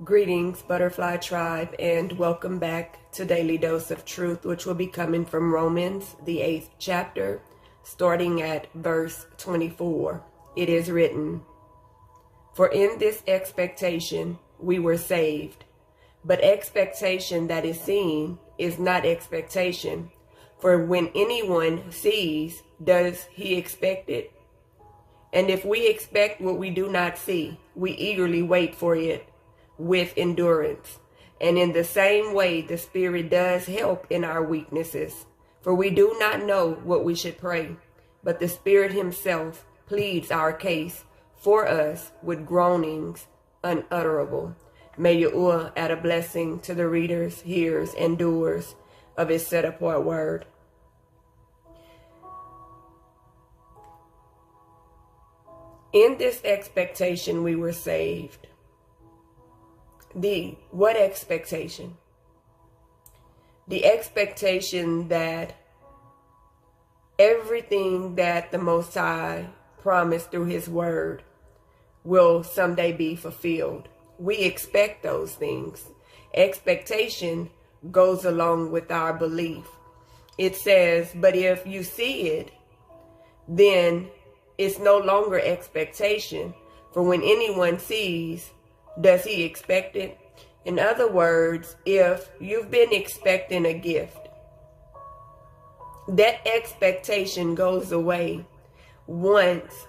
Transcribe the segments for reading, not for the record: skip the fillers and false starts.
Greetings, Butterfly Tribe, and welcome back to Daily Dose of Truth, which will be coming from Romans, the 8th chapter, starting at verse 24. It is written, "For in this expectation we were saved, but expectation that is seen is not expectation. For when anyone sees, does he expect it? And if we expect what we do not see, we eagerly wait for it with endurance. And in the same way, the Spirit does help in our weaknesses. For we do not know what we should pray, but the Spirit himself pleads our case for us with groanings unutterable." May Yahuwah add a blessing to the readers, hearers, and doers of his set-apart word. In this expectation we were saved. What expectation? The expectation that everything that the Most High promised through his word will someday be fulfilled. We expect those things. Expectation goes along with our belief. It says, but if you see it, then it's no longer expectation. For when anyone sees, does he expect it? In other words, if you've been expecting a gift, that expectation goes away once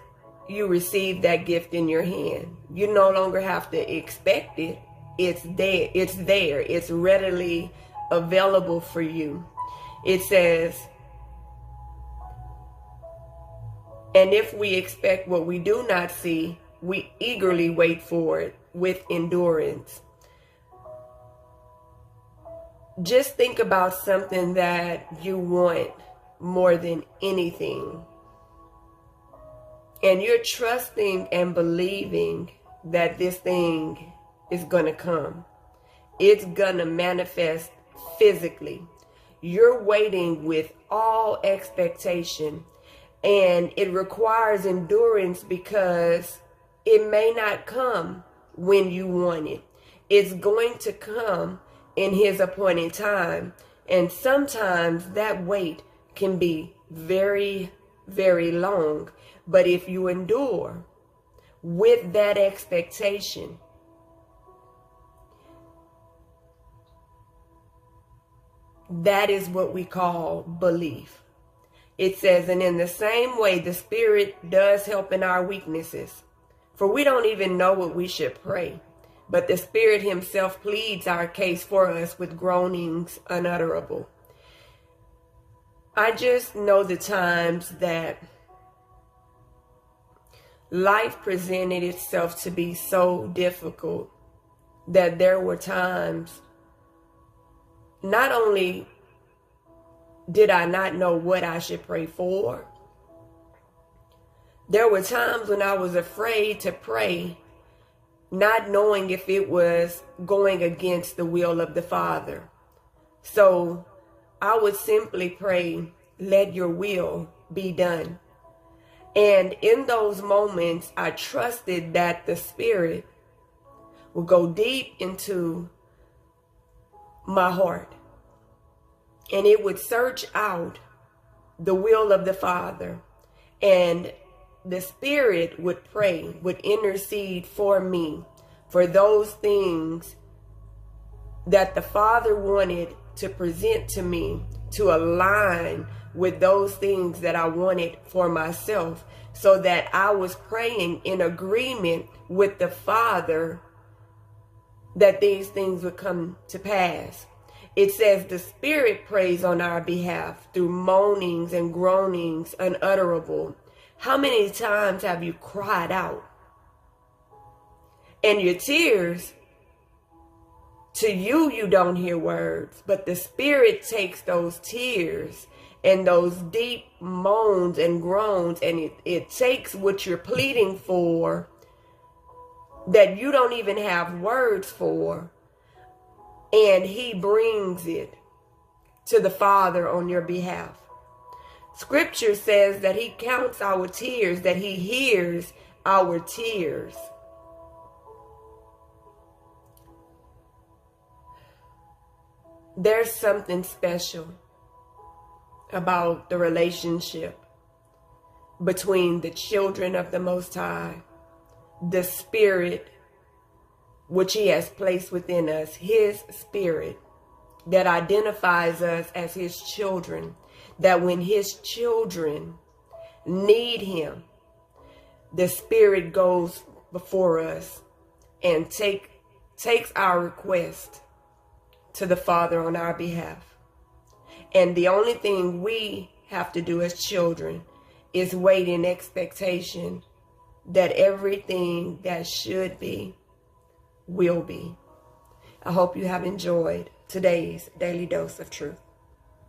you receive that gift in your hand. You no longer have to expect it. It's there. It's there. It's readily available for you. It says, and if we expect what we do not see, we eagerly wait for it with endurance. Just think about something that you want more than anything. And you're trusting and believing that this thing is going to come. It's going to manifest physically. You're waiting with all expectation. And it requires endurance because it may not come when you want it. It's going to come in his appointed time. And sometimes that wait can be very, very long. But if you endure with that expectation, that is what we call belief. It says, and in the same way, the Spirit does help in our weaknesses. For we don't even know what we should pray, but the Spirit himself pleads our case for us with groanings unutterable. I just know the times that life presented itself to be so difficult that there were times, not only did I not know what I should pray for, there were times when I was afraid to pray, not knowing if it was going against the will of the Father. So I would simply pray, let your will be done. And in those moments, I trusted that the Spirit would go deep into my heart. And it would search out the will of the Father. And the Spirit would pray, would intercede for me, for those things that the Father wanted to present to me, to align with those things that I wanted for myself, so that I was praying in agreement with the Father that these things would come to pass. It says the Spirit prays on our behalf through moanings and groanings unutterable. How many times have you cried out? And your tears, to you, you don't hear words, but the Spirit takes those tears and those deep moans and groans, and it takes what you're pleading for that you don't even have words for, and he brings it to the Father on your behalf. Scripture says that he counts our tears, that he hears our tears. There's something special about the relationship between the children of the Most High, the Spirit which He has placed within us, His Spirit that identifies us as His children, that when His children need Him, the Spirit goes before us and takes our request to the Father on our behalf. And the only thing we have to do as children is wait in expectation that everything that should be will be. I hope you have enjoyed today's Daily Dose of Truth.